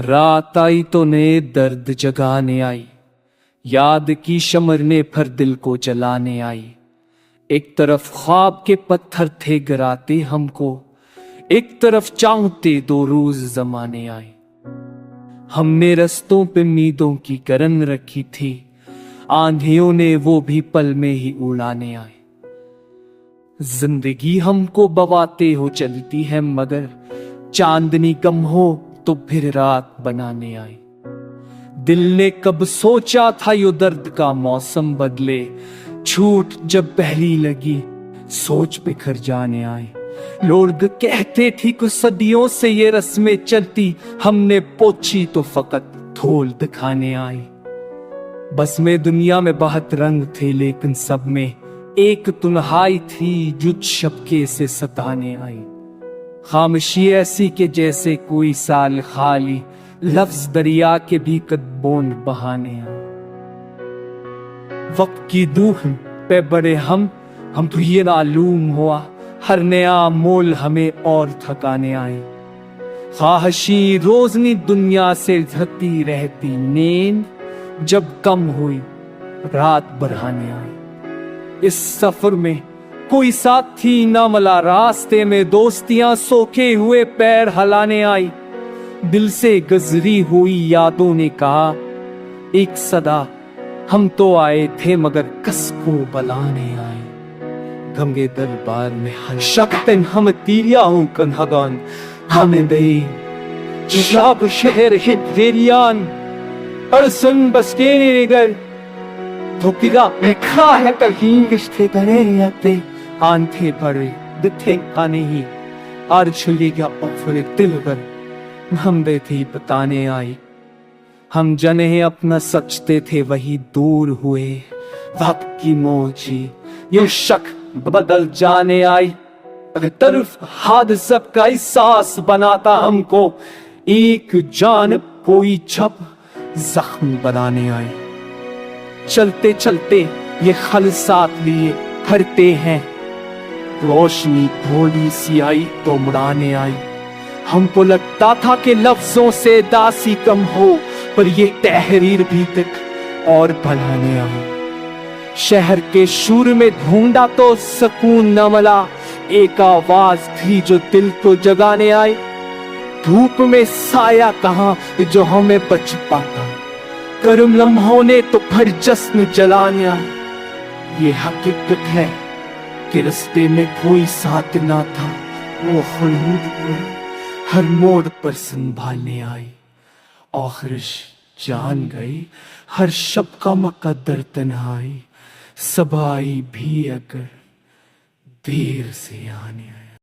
رات آئی تو نئے درد جگانے آئی، یاد کی شمر نے پھر دل کو جلانے آئی۔ ایک طرف خواب کے پتھر تھے گراتے ہم کو، ایک طرف چاہتے دو روز زمانے آئے۔ ہم نے رستوں پہ امیدوں کی کرن رکھی تھی، آندھیوں نے وہ بھی پل میں ہی اڑانے آئے۔ زندگی ہم کو بواتے ہو چلتی ہے، مگر چاندنی کم ہو تو پھر رات بنانے آئے۔ دل نے کب سوچا تھا یہ درد کا موسم بدلے، چھوٹ جب پہلی لگی سوچ بکھر جانے آئے۔ لوگ کہتے تھی کچھ صدیوں سے یہ رسمیں چلتی، ہم نے پوچھی تو فقط دھول دکھانے آئی۔ بس میں دنیا میں بہت رنگ تھے، لیکن سب میں ایک تنہائی تھی جو شبکے سے ستانے آئی۔ خاموشی ایسی کہ جیسے کوئی سال خالی، لفظ دریا کے بھی بوند بہانے آئے۔ وقت کی دوہ پہ بڑے ہم تو یہ معلوم ہوا، ہر نیا مول ہمیں اور تھکانے آئے۔ خواہشی روزنی دنیا سے دھتی رہتی، نیند جب کم ہوئی رات بڑھانے آئی۔ اس سفر میں کوئی ساتھی نہ ملا، راستے میں دوستیاں سوکھے ہوئے پیر ہلانے آئی۔ دل سے گزری ہوئی یادوں نے کہا ایک صدا، ہم تو آئے تھے مگر کس کو بلانے آئے۔ گنگے دربار میں ہر شکتن ہم تیریاؤں کنہگان، ہمیں دئی شاب شہر ہت ویریان، ارسن بسکینے نگر دھوکیگا میں کھا ہے کہیں گشتے کرے یاتے آنتھے بھرے دتھے کھانے ہی آر چھلی گیا اپنے دل گر ہم دے تھی بتانے آئی۔ ہم جنہیں اپنا سچتے تھے وہی دور ہوئے، وقت کی موجی یہ شک بدل جانے آئی۔ طرف حادثت کا احساس بناتا ہم کو، ایک جانب کوئی چھپ زخم بنانے آئی۔ چلتے چلتے یہ خلصات لیے پھرتے ہیں، روشنی تھوڑی سی آئی تو مڑانے آئی۔ ہم کو لگتا تھا کہ لفظوں سے داسی کم ہو، پر یہ تحریر بھی تک اور بڑھانے آئی۔ شہر کے شور میں ڈھونڈا تو سکون نہ ملا، ایک آواز تھی جو دل کو جگانے آئی۔ دھوپ میں سایہ کہاں جو ہمیں بچ پاتا، کرم لمحوں نے تو پھر جشن جلانے آئی۔ یہ حقیقت ہے کہ رستے میں کوئی ساتھ نہ تھا، وہ خلود کو ہر موڑ پر سنبھالنے آئی۔ آخرش جان گئی ہر شب کا مقدر تنہائی، سب آئی بھی اگر دیر سے آنے آئی۔